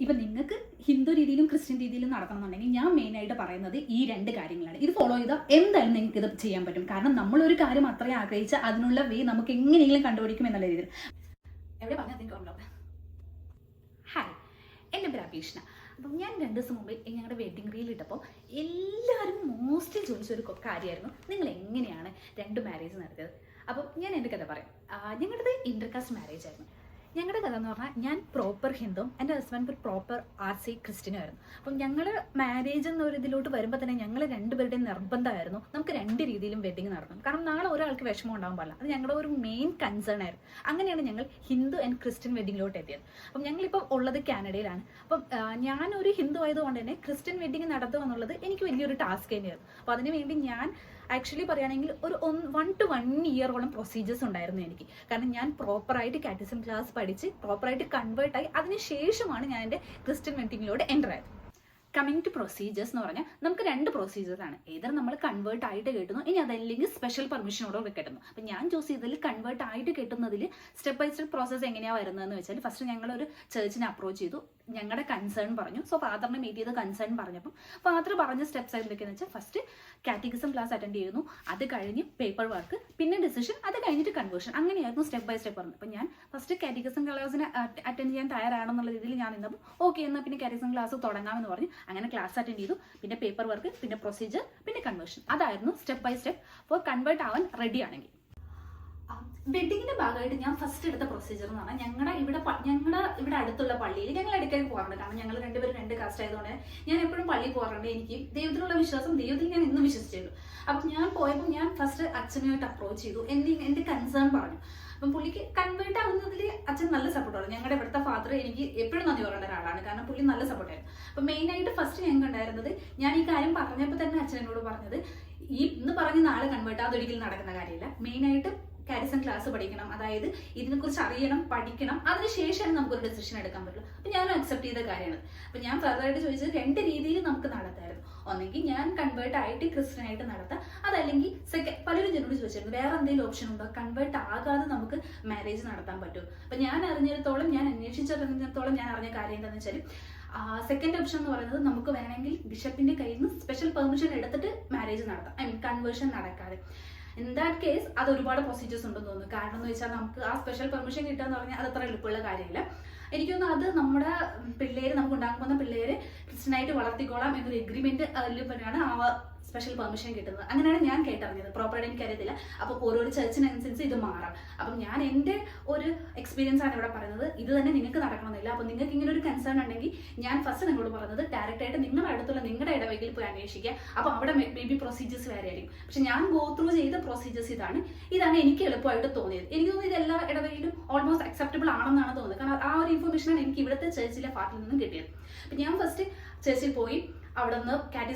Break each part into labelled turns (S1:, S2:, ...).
S1: ഇപ്പം നിങ്ങൾക്ക് ഹിന്ദു രീതിയിലും ക്രിസ്ത്യൻ രീതിയിലും നടത്തണമെന്നുണ്ടെങ്കിൽ ഞാൻ മെയിനായിട്ട് പറയുന്നത് ഈ രണ്ട് കാര്യങ്ങളാണ്. ഇത് ഫോളോ ചെയ്താൽ എന്തായാലും നിങ്ങൾക്ക് ഇത് ചെയ്യാൻ പറ്റും. കാരണം നമ്മളൊരു കാര്യം അത്രയും ആഗ്രഹിച്ചാൽ അതിനുള്ള വേ നമുക്ക് എങ്ങനെയെങ്കിലും കണ്ടുപിടിക്കും എന്നുള്ള രീതിയിൽ. എവിടെ പറഞ്ഞാൽ ഹായ്, എൻ്റെ പേര് അഭീഷ്ണ. അപ്പം ഞാൻ 2 ദിവസം മുമ്പ് ഞങ്ങളുടെ വെഡിങ് റീൽ ഇട്ടപ്പോൾ എല്ലാവരും മോസ്റ്റ്ലി ചോദിച്ചൊരു കാര്യമായിരുന്നു, നിങ്ങൾ എങ്ങനെയാണ് 2 മാരേജ് നടത്തിയത്. അപ്പം ഞാൻ എൻ്റെ കഥ പറയാം. ഞങ്ങളുടേത് ഇന്റർകാസ്റ്റ് മാരേജ് ആയിരുന്നു. ഞങ്ങളുടെ കഥ എന്ന് പറഞ്ഞാൽ ഞാൻ പ്രോപ്പർ ഹിന്ദുവും എൻ്റെ ഹസ്ബൻഡ് ഒരു പ്രോപ്പർ ആർസി ക്രിസ്ത്യനും ആയിരുന്നു. അപ്പം ഞങ്ങൾ മാരേജ് എന്നൊരു ഇതിലോട്ട് വരുമ്പോൾ തന്നെ ഞങ്ങൾ രണ്ടുപേരുടെയും നിർബന്ധമായിരുന്നു നമുക്ക് 2 രീതിയിലും വെഡിങ് നടത്തണം. കാരണം നാളെ ഒരാൾക്ക് വിഷമം ഉണ്ടാകാൻ പാടില്ല. അത് ഞങ്ങളുടെ ഒരു മെയിൻ കൺസേൺ ആയിരുന്നു. അങ്ങനെയാണ് ഞങ്ങൾ ഹിന്ദു ആൻഡ് ക്രിസ്ത്യൻ വെഡിങ്ങിലോട്ട് എത്തിയത്. അപ്പം ഞങ്ങളിപ്പോൾ ഉള്ളത് കാനഡയിലാണ്. അപ്പം ഞാനൊരു ഹിന്ദു ആയതുകൊണ്ട് തന്നെ ക്രിസ്ത്യൻ വെഡിങ് നടത്തുക എന്നുള്ളത് എനിക്ക് വലിയൊരു ടാസ്ക് തന്നെയായിരുന്നു. അപ്പോൾ അതിനുവേണ്ടി ഞാൻ ആക്ച്വലി പറയുകയാണെങ്കിൽ ഒരു 1 to 1 ഇയറോളം പ്രൊസീജിയേഴ്സ് ഉണ്ടായിരുന്നു എനിക്ക്. കാരണം ഞാൻ പ്രോപ്പറായിട്ട് കാറ്റസിസം ക്ലാസ് പഠിച്ച് പ്രോപ്പറായിട്ട് കൺവേർട്ടായി അതിനുശേഷമാണ് ഞാൻ എൻ്റെ ക്രിസ്ത്യൻ വെഡിങ്ങിലോട്ട് എൻ്റർ ആയത്. കമ്മിങ് ടു പ്രൊസീജിയേഴ്സ് എന്ന് പറഞ്ഞാൽ നമുക്ക് 2 പ്രൊസീജിയേഴ്സ് ആണ്. ഏതർ നമ്മൾ കൺവേർട്ട് ആയിട്ട് കിട്ടുന്നു, ഇനി അതല്ലെങ്കിൽ സ്പെഷ്യൽ പെർമിഷനോടെ കിട്ടുന്നു. അപ്പം ഞാൻ ചൂസ് ചെയ്തതിൽ കൺവേർട്ട് ആയിട്ട് കിട്ടുന്നതിൽ സ്റ്റെപ്പ് ബൈ സ്റ്റെപ്പ് പ്രോസസ്സ് എങ്ങനെയാണ് വരുന്നതെന്ന് വെച്ചാൽ ഫസ്റ്റ് ഞങ്ങളൊരു ചേർച്ചിനെ അപ്രോച്ച് ചെയ്തു, ഞങ്ങളുടെ കൺസേൺ പറഞ്ഞു. സോ ഫാദറിനെ മീറ്റ് ചെയ്ത് കൺസേൺ പറഞ്ഞപ്പം ഫാദർ പറഞ്ഞ സ്റ്റെപ്സ് എന്തൊക്കെയാണെന്ന് വെച്ചാൽ ഫസ്റ്റ് കാറ്റഗിസം ക്ലാസ് അറ്റൻഡ് ചെയ്യുന്നു, അത് കഴിഞ്ഞ് പേപ്പർ വർക്ക്, പിന്നെ ഡിസിഷൻ, അത് കഴിഞ്ഞിട്ട് കൺവേർഷൻ. അങ്ങനെയായിരുന്നു സ്റ്റെപ്പ് ബൈ സ്റ്റെപ്പ് പറഞ്ഞത്. അപ്പം ഞാൻ ഫസ്റ്റ് കാറ്റഗിസം ക്ലാസ്സിന് അറ്റൻഡ് ചെയ്യാൻ തയ്യാറാണെന്നുള്ള രീതിയിൽ ഞാൻ നിന്നപ്പോൾ ഓക്കെ എന്നാൽ പിന്നെ കാറ്റഗിസം ക്ലാസ് തുടങ്ങാമെന്ന് പറഞ്ഞു. അങ്ങനെ ക്ലാസ് അറ്റൻഡ് ചെയ്തു, പിന്നെ പേപ്പർ വർക്ക്, പിന്നെ പ്രൊസീജിയർ, പിന്നെ കൺവേർഷൻ. അതായിരുന്നു step by step for convert ആവാൻ റെഡി ആണെങ്കിൽ. വെഡിങ്ങിന്റെ ഭാഗമായിട്ട് ഞാൻ ഫസ്റ്റ് എടുത്ത പ്രൊസീജിയർ എന്ന് പറഞ്ഞാൽ ഞങ്ങളുടെ ഇവിടെ അടുത്തുള്ള പള്ളിയിൽ ഞങ്ങൾ ഇടയ്ക്കായി പോകാറുണ്ട്. കാരണം ഞങ്ങൾ രണ്ടുപേരും 2 കാസ്റ്റ് ആയതുകൊണ്ട് ഞാൻ എപ്പോഴും പള്ളിയിൽ പോകാറുണ്ട്. എനിക്ക് ദൈവത്തിലുള്ള വിശ്വാസം, ദൈവത്തിൽ ഞാൻ ഇന്നും വിശ്വസിച്ചിരുന്നു. അപ്പം ഞാൻ പോയപ്പോൾ ഞാൻ ഫസ്റ്റ് അച്ഛനുമായിട്ട് അപ്രോച്ച് ചെയ്തു, എൻ്റെ കൺസേൺ പറഞ്ഞു. അപ്പം പുള്ളിക്ക് കൺവേർട്ട് ആവുന്നതിൽ അച്ഛൻ നല്ല സപ്പോർട്ടാണ്. ഞങ്ങളുടെ ഇവിടുത്തെ ഫാദർ എനിക്ക് എപ്പോഴും നന്ദി പറയേണ്ട ഒരാളാണ്. കാരണം പുള്ളി നല്ല സപ്പോർട്ടായിരുന്നു. അപ്പം മെയിനായിട്ട് ഫസ്റ്റ് ഞങ്ങൾക്ക് ഉണ്ടായിരുന്നത്, ഞാൻ ഈ കാര്യം പറഞ്ഞപ്പോൾ തന്നെ അച്ഛൻ എന്നോട് പറഞ്ഞത്, ഇന്ന് പറഞ്ഞ് നാളെ കൺവേർട്ട് അതൊരിക്കലും നടക്കുന്ന കാര്യമില്ല. മെയിനായിട്ട് കാറ്റഗിസം ക്ലാസ് പഠിക്കണം, അതായത് ഇതിനെക്കുറിച്ച് അറിയണം, പഠിക്കണം, അതിനുശേഷമാണ് നമുക്കൊരു ഡെസിഷൻ എടുക്കാൻ പറ്റുള്ളൂ. അപ്പം ഞാനും അക്സെപ്റ്റ് ചെയ്ത കാര്യമാണ്. അപ്പം ഞാൻ ഫർദറായിട്ട് ചോദിച്ചത് 2 രീതിയിൽ നമുക്ക് നടത്തായിരുന്നു. ഒന്നെങ്കിൽ ഞാൻ കൺവേർട്ട് ആയിട്ട് ക്രിസ്ത്യൻ ആയിട്ട് നടത്താം, അതല്ലെങ്കിൽ പലരും എന്നോട് ചോദിച്ചിരുന്നു വേറെ എന്തെങ്കിലും ഓപ്ഷൻ ഉണ്ടോ, കൺവേർട്ട് ആകാതെ നമുക്ക് മാരേജ് നടത്താൻ പറ്റും. അപ്പം ഞാൻ അറിഞ്ഞിടത്തോളം, ഞാൻ അന്വേഷിച്ചിടത്തോളം ഞാൻ അറിഞ്ഞ കാര്യം എന്താണെന്ന് വെച്ചാൽ സെക്കൻഡ് ഓപ്ഷൻ എന്ന് പറയുന്നത് നമുക്ക് വേണമെങ്കിൽ ബിഷപ്പിന്റെ കയ്യിൽ നിന്ന് സ്പെഷ്യൽ പെർമിഷൻ എടുത്തിട്ട് മാരേജ് നടത്താം, ഐ മീൻ കൺവേർഷൻ നടക്കാതെ. ഇൻ ദാറ്റ് കേസ് അത് ഒരുപാട് പ്രൊസീജിയേഴ്സ് ഉണ്ടെന്ന് തോന്നുന്നു. കാരണം എന്ന് വെച്ചാൽ നമുക്ക് ആ സ്പെഷ്യൽ പെർമിഷൻ കിട്ടുക എന്ന് പറഞ്ഞാൽ അത് അത്ര എളുപ്പമുള്ള കാര്യമില്ല. എനിക്ക് തോന്നുന്നു അത് നമ്മുടെ പിള്ളേര്, നമുക്ക് ഉണ്ടാകാൻ പോകുന്ന പിള്ളേര് ക്രിസ്ത്യനായിട്ട് വളർത്തിക്കോളാം എന്നൊരു എഗ്രിമെന്റ് പറഞ്ഞാണ് ആ സ്പെഷ്യൽ പെർമിഷൻ കിട്ടുന്നത്. അങ്ങനെയാണ് ഞാൻ കേട്ടറിഞ്ഞത്. പ്രോപ്പറായിട്ട് എനിക്കറിയത്തില്ല. അപ്പോൾ ഓരോരോ ചർച്ചിനനുസരിച്ച് ഇത് മാറാം. അപ്പം ഞാൻ എൻ്റെ ഒരു എക്സ്പീരിയൻസ് ആണ് ഇവിടെ പറയുന്നത്. ഇത് തന്നെ നിങ്ങൾക്ക് നടക്കണമെന്നില്ല. അപ്പം നിങ്ങൾക്ക് ഇങ്ങനെ ഒരു കൺസേൺ ഉണ്ടെങ്കിൽ ഞാൻ ഫസ്റ്റ് നിങ്ങളോട് പറഞ്ഞത് ഡയറക്റ്റ് ആയിട്ട് നിങ്ങളുടെ അടുത്തുള്ള നിങ്ങളുടെ ഇടവകയിൽ പോയി അന്വേഷിക്കുക. അപ്പോൾ അവിടെ മേ ബി പ്രൊസീജിയേഴ്സ് വേറെ ആയിരിക്കും. പക്ഷെ ഞാൻ ഗോ ത്രൂ ചെയ്ത പ്രൊസീജിയേഴ്സ് ഇതാണ് എനിക്ക് എളുപ്പമായിട്ട് തോന്നിയത്. എനിക്ക് തോന്നുന്നത് ഇത് എല്ലാ ഇടവകയിലും ഓൾമോസ്റ്റ് അക്സെപ്റ്റബിൾ ആണെന്നാണ് തോന്നുന്നത്. കാരണം ആ ഒരു ഇൻഫർമേഷനാണ് എനിക്ക് ഇവിടുത്തെ ചർച്ചിലെ പാർട്ടിൽ നിന്നും കിട്ടിയത്. അപ്പം ഞാൻ ഫസ്റ്റ് ചർച്ചിൽ പോയി അവിടെ നിന്ന്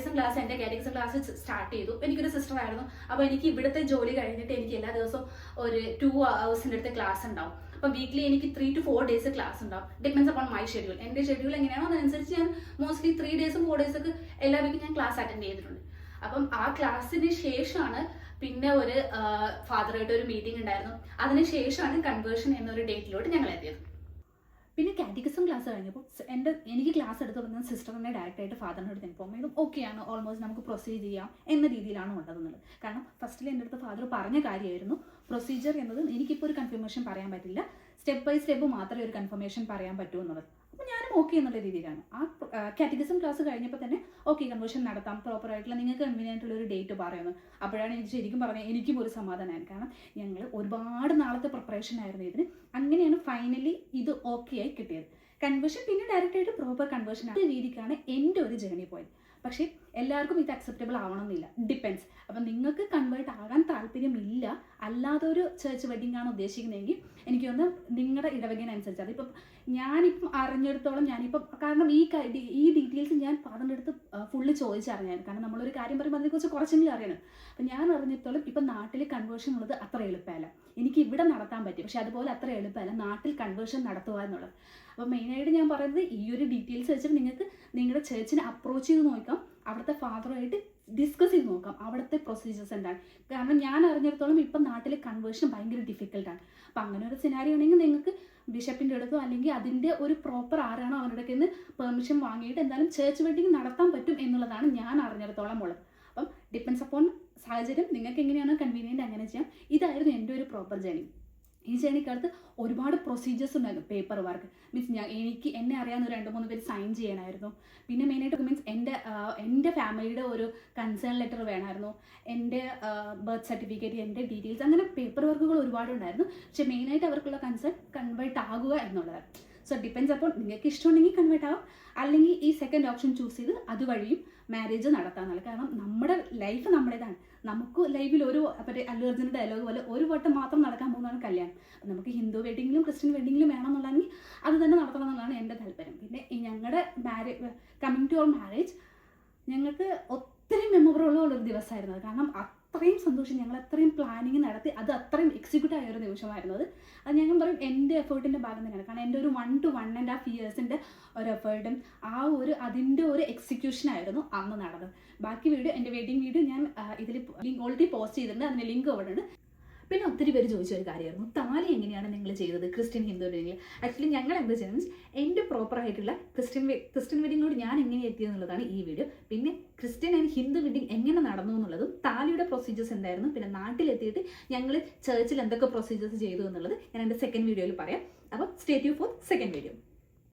S1: എൻ്റെ കാറ്റഗിസം ക്ലാസ് സ്റ്റാർട്ട് ചെയ്തു. എനിക്കൊരു സിസ്റ്റർ ആയിരുന്നു. അപ്പോൾ എനിക്ക് ഇവിടുത്തെ ജോലി കഴിഞ്ഞിട്ട് എനിക്ക് എല്ലാ ദിവസവും ഒരു 2 hours അടുത്ത് ക്ലാസ് ഉണ്ടാവും. അപ്പം വീക്ക്ലി എനിക്ക് 3 to 4 days ക്ലാസ് ഉണ്ടാവും. Depends upon my schedule. എൻ്റെ ഷെഡ്യൂൾ എങ്ങനെയാണോ അതനുസരിച്ച് ഞാൻ മോസ്റ്റ്ലി 3 days 4 days ഒക്കെ എല്ലാ വീക്കും ഞാൻ ക്ലാസ് അറ്റൻഡ് ചെയ്തിട്ടുണ്ട്. അപ്പം ആ ക്ലാസ്സിന് ശേഷമാണ് പിന്നെ ഒരു ഫാദറായിട്ട് ഒരു മീറ്റിംഗ് ഉണ്ടായിരുന്നു. അതിനുശേഷമാണ് കൺവേർഷൻ എന്നൊരു ഡേറ്റിലോട്ട് ഞങ്ങൾ എത്തിയത്. പിന്നെ കാറ്റഗിസം ക്ലാസ് കഴിഞ്ഞപ്പോൾ എനിക്ക് ക്ലാസ് എടുത്ത് തുടങ്ങുന്ന സിസ്റ്ററിനെ ഡയറക്റ്റായിട്ട് ഫാദറിൻ്റെ അടുത്ത് ഇൻഫോം ചെയ്തു, ഓക്കെയാണ്, ഓൾമോസ്റ്റ് നമുക്ക് പ്രൊസീഡ് ചെയ്യാം എന്ന രീതിയിലാണ് ഉള്ളതെന്നുള്ളത്. കാരണം ഫസ്റ്റിൽ എൻ്റെ അടുത്ത് ഫാദർ പറഞ്ഞ കാര്യമായിരുന്നു പ്രൊസീജിയർ എന്നത് എനിക്കിപ്പോൾ ഒരു കൺഫർമേഷൻ പറയാൻ പറ്റില്ല, സ്റ്റെപ്പ് ബൈ സ്റ്റെപ്പ് മാത്രമേ ഒരു കൺഫർമേഷൻ പറയാൻ പറ്റൂ എന്നുള്ളത്. അപ്പോൾ ഞാനും ഓക്കെ എന്നുള്ള രീതിയിലാണ്. ആ കാറ്റഗിസം ക്ലാസ് കഴിഞ്ഞപ്പോൾ തന്നെ ഓക്കെ കൺവേർഷൻ നടത്താം, പ്രോപ്പറായിട്ടുള്ള നിങ്ങൾക്ക് കൺവീനിയൻ്റ് ഉള്ള ഒരു ഡേറ്റ് പറയുന്നത്. അപ്പോഴാണ് എനിക്ക് ശരിക്കും പറഞ്ഞാൽ എനിക്കും ഒരു സമാധാനമാണ്. കാരണം ഞങ്ങൾ ഒരുപാട് നാളത്തെ പ്രിപ്പറേഷൻ ആയിരുന്നു ഇതിന്. അങ്ങനെയാണ് ഫൈനലി ഇത് ഓക്കെ ആയി കിട്ടിയത്. കൺവേർഷൻ പിന്നെ ഡയറക്റ്റായിട്ട് പ്രോപ്പർ കൺവേർഷൻ ആ രീതിക്കാണ് എൻ്റെ ഒരു ജേർണി പോയത്. പക്ഷേ എല്ലാവർക്കും ഇത് അക്സെപ്റ്റബിൾ ആവണമെന്നില്ല, ഡിപ്പെൻസ്. അപ്പം നിങ്ങൾക്ക് കൺവേർട്ട് ആകാൻ താല്പര്യമില്ല, അല്ലാതെ ഒരു ചേർച്ച് വെഡിങ് ആണ് ഉദ്ദേശിക്കുന്നതെങ്കിൽ എനിക്ക് തോന്നുന്നു നിങ്ങളുടെ ഇടവകേനനുസരിച്ച്. അതിപ്പം ഞാനിപ്പം അറിഞ്ഞെടുത്തോളം കാരണം ഈ ഡീറ്റെയിൽസ് ഞാൻ ഫാദറിൻ്റെ അടുത്ത് ഫുള്ള് ചോദിച്ചറിഞ്ഞായിരുന്നു. കാരണം നമ്മളൊരു കാര്യം പറയുമ്പോൾ അതിനെക്കുറിച്ച് കുറച്ചെങ്കിലും അറിയണം. അപ്പം ഞാൻ അറിഞ്ഞിടത്തോളം ഇപ്പം നാട്ടിൽ കൺവേർഷൻ ഉള്ളത് അത്ര എളുപ്പമല്ല. എനിക്ക് ഇവിടെ നടത്താൻ പറ്റും, പക്ഷെ അതുപോലെ അത്ര എളുപ്പമല്ല നാട്ടിൽ കൺവേർഷൻ നടത്തുക എന്നുള്ളത്. അപ്പോൾ മെയിനായിട്ട് ഞാൻ പറയുന്നത് ഈ ഒരു ഡീറ്റെയിൽസ് വെച്ചിട്ട് നിങ്ങൾക്ക് നിങ്ങളുടെ ചേർച്ചിനെ അപ്രോച്ച് ചെയ്ത് നോക്കാം, അവിടുത്തെ ഫാദറുമായിട്ട് ഡിസ്കസ് ചെയ്ത് നോക്കാം അവിടുത്തെ പ്രൊസീജിയേഴ്സ് എന്താണ്. കാരണം ഞാൻ അറിഞ്ഞിടത്തോളം ഇപ്പം നാട്ടിലെ കൺവേർഷൻ ഭയങ്കര ഡിഫിക്കൽട്ടാണ്. അപ്പം അങ്ങനെ ഒരു സിനാരിയോ ആണെങ്കിൽ നിങ്ങൾക്ക് ബിഷപ്പിൻ്റെ അടുത്തോ അല്ലെങ്കിൽ അതിൻ്റെ ഒരു പ്രോപ്പർ ആരാണോ അവരുടെ നിന്ന് പെർമിഷൻ വാങ്ങിയിട്ട് എന്തായാലും ചേർച്ച് വെഡിങ് നടത്താൻ പറ്റും എന്നുള്ളതാണ് ഞാൻ അറിഞ്ഞിടത്തോളം ഉള്ളത്. അപ്പം ഡിപ്പെൻസ് അപ്പോൺ സാഹചര്യം, നിങ്ങൾക്ക് എങ്ങനെയാണോ കൺവീനിയൻറ്റ് അങ്ങനെ ചെയ്യാം. ഇതായിരുന്നു എൻ്റെ ഒരു പ്രോപ്പർ ജേണി. ഈ ജേണിക്കകത്ത് ഒരുപാട് പ്രൊസീജിയേഴ്സ് ഉണ്ടായിരുന്നു. പേപ്പർ വർക്ക് മീൻസ് എന്നെ അറിയാവുന്ന ഒരു 2-3 പേര് സൈൻ ചെയ്യണമായിരുന്നു. പിന്നെ മെയിനായിട്ട് മീൻസ് എൻ്റെ ഫാമിലിയുടെ ഒരു കൺസേൺ ലെറ്റർ വേണമായിരുന്നു, എൻ്റെ ബർത്ത് സർട്ടിഫിക്കറ്റ്, എൻ്റെ ഡീറ്റെയിൽസ്, അങ്ങനെ പേപ്പർ വർക്കുകൾ ഒരുപാടുണ്ടായിരുന്നു. പക്ഷേ മെയിനായിട്ട് അവർക്കുള്ള കൺസേൺ കൺവേർട്ട് ആകുക എന്നുള്ളതാണ്. സോ ഡിപ്പെൻസ് അപ്പോൾ നിങ്ങൾക്ക് ഇഷ്ടമുണ്ടെങ്കിൽ കൺവേർട്ട് ആവും, അല്ലെങ്കിൽ ഈ സെക്കൻഡ് ഓപ്ഷൻ ചൂസ് ചെയ്ത് അതുവഴിയും മാരേജ് നടത്താമെന്നുള്ളത്. കാരണം നമ്മുടെ ലൈഫ് നമ്മുടേതാണ്. നമുക്ക് ലൈഫിൽ ഒരു അല്ലു അർജുൻ്റെ ഡയലോഗ് പോലെ ഒരു വട്ടം മാത്രം നടക്കാൻ പോകുന്നതാണ് കല്യാണം. നമുക്ക് ഹിന്ദു വെഡിങ്ങിലും ക്രിസ്ത്യൻ വെഡിങ്ങിലും വേണമെന്നുണ്ടെങ്കിൽ അത് തന്നെ നടത്തണം എന്നുള്ളതാണ് എൻ്റെ താല്പര്യം. പിന്നെ ഞങ്ങളുടെ കമ്മിങ് ടു അവർ മാരേജ് ഞങ്ങൾക്ക് ഒത്തിരി മെമ്മറബിൾ ഉള്ളൊരു ദിവസമായിരുന്നു. കാരണം അത്രയും സന്തോഷം, ഞങ്ങൾ അത്രയും പ്ലാനിങ് നടത്തി അത് അത്രയും എക്സിക്യൂട്ട് ആയ ഒരു നിമിഷമായിരുന്നത്. അത് ഞാൻ പറയും എൻ്റെ എഫേർട്ടിൻ്റെ ഭാഗം തന്നെയാണ്. കാരണം എൻ്റെ ഒരു 1 to 1.5 yearsൻ്റെ ഒരു എഫേർട്ടും അതിൻ്റെ ഒരു എക്സിക്യൂഷനായിരുന്നു അന്ന് നടന്നത്. ബാക്കി വീഡിയോ, എൻ്റെ വെഡിങ് വീഡിയോ ഞാൻ ഇതിൽ ഓൾറെഡി പോസ്റ്റ് ചെയ്തിട്ടുണ്ട്, അതിൻ്റെ ലിങ്ക് അവിടെ ഉണ്ട്. പിന്നെ ഒത്തിരി പേര് ചോദിച്ചൊരു കാര്യമായിരുന്നു, താലി എങ്ങനെയാണ് നിങ്ങൾ ചെയ്തത് ക്രിസ്ത്യൻ ഹിന്ദു വെഡിങ്ങിൽ. ആക്ച്വലി ഞങ്ങൾ എന്താ ചെയ്യുന്നത് മീൻസ് എൻ്റെ പ്രോപ്പറായിട്ടുള്ള ക്രിസ്ത്യൻ വെഡിങ്ങിനോട് ഞാൻ എങ്ങനെ എത്തിയെന്നുള്ളതാണ് ഈ വീഡിയോ. പിന്നെ ക്രിസ്ത്യൻ ആൻഡ് ഹിന്ദു വെഡിങ് എങ്ങനെ നടന്നു എന്നുള്ളതും താലിയുടെ പ്രൊസീജിയേഴ്സ് എന്തായിരുന്നു, പിന്നെ നാട്ടിലെത്തിയിട്ട് ഞങ്ങൾ ചർച്ചിൽ എന്തൊക്കെ പ്രൊസീജിയേഴ്സ് ചെയ്തു എന്നുള്ളത് ഞാൻ എൻ്റെ സെക്കൻഡ് വീഡിയോയിൽ പറയാം. അപ്പം stay tune four second video.